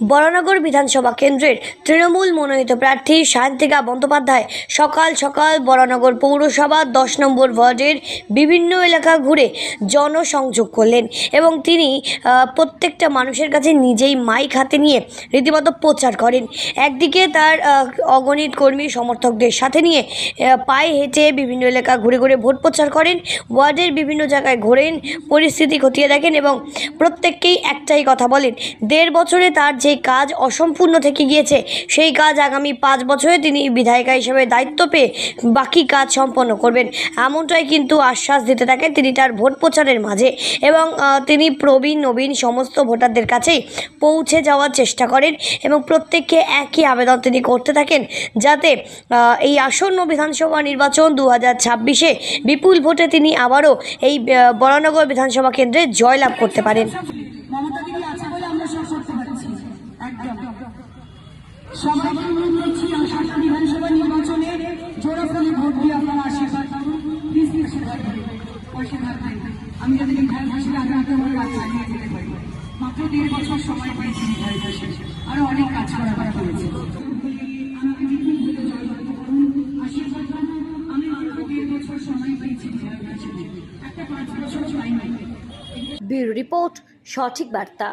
বরানগর বিধানসভা কেন্দ্রের তৃণমূল মনোনীত প্রার্থী সায়ন্তিকা বন্দ্যোপাধ্যায় সকাল সকাল বরানগর পৌরসভা 10 নম্বর ওয়ার্ডের বিভিন্ন এলাকা ঘুরে জনসংযোগ করলেন এবং তিনি প্রত্যেকটা মানুষের কাছে নিজেই মাইক হাতে নিয়ে রীতিমতো প্রচার করেন। একদিকে তার অগণিত কর্মী সমর্থকদের সাথে নিয়ে পায়ে হেঁটে বিভিন্ন এলাকা ঘুরে ঘুরে ভোট প্রচার করেন, ওয়ার্ডের বিভিন্ন জায়গায় ঘোরেন, পরিস্থিতি খতিয়ে দেখেন এবং প্রত্যেককেই একটাই কথা বলেন, 1.5 বছরে তার যে কাজ অসম্পূর্ণ থেকে গিয়েছে সেই কাজ আগামী 5 বছরে তিনি বিধায়িকা হিসেবে দায়িত্ব পেয়ে বাকি কাজ সম্পন্ন করবেন, এমনটাই কিন্তু আশ্বাস দিতে থাকেন তিনি তার ভোট প্রচারের মাঝে। এবং তিনি প্রবীণ নবীন সমস্ত ভোটারদের কাছেই পৌঁছে যাওয়ার চেষ্টা করেন এবং প্রত্যেককে একই আবেদন তিনি করতে থাকেন যাতে এই আসন্ন বিধানসভা নির্বাচন 2026-এ বিপুল ভোটে তিনি আবারও এই বরানগর বিধানসভা কেন্দ্রে জয়লাভ করতে পারেন। সবাইকে অনুরোধ করছি আসন্ন বিধানসভা নির্বাচনে জোড়াফলে ভোট দিয়ে আপনারা আশীর্বাদ করুন। প্লিজ আশীর্বাদ করুন, আশীর্বাদ করুন। আমি যাতে বিধায়ক হিসেবে আগে আমার কাজ চালিয়ে যেতে পারি। মাত্র 1.5 বছর সময় পেয়েছি বিধায়ক হিসেবে, আরো অনেক কাজ করার বাকি রয়েছে। আমাকে বিপুল ভোটে জয়লাভ করুন, আশীর্বাদ করুন। আমি মাত্র 1.5 বছর সময় পেয়েছি বিধায়ক হিসেবে, একটা 5 বছর টাইম। ব্যুরো রিপোর্ট, সঠিক বার্তা।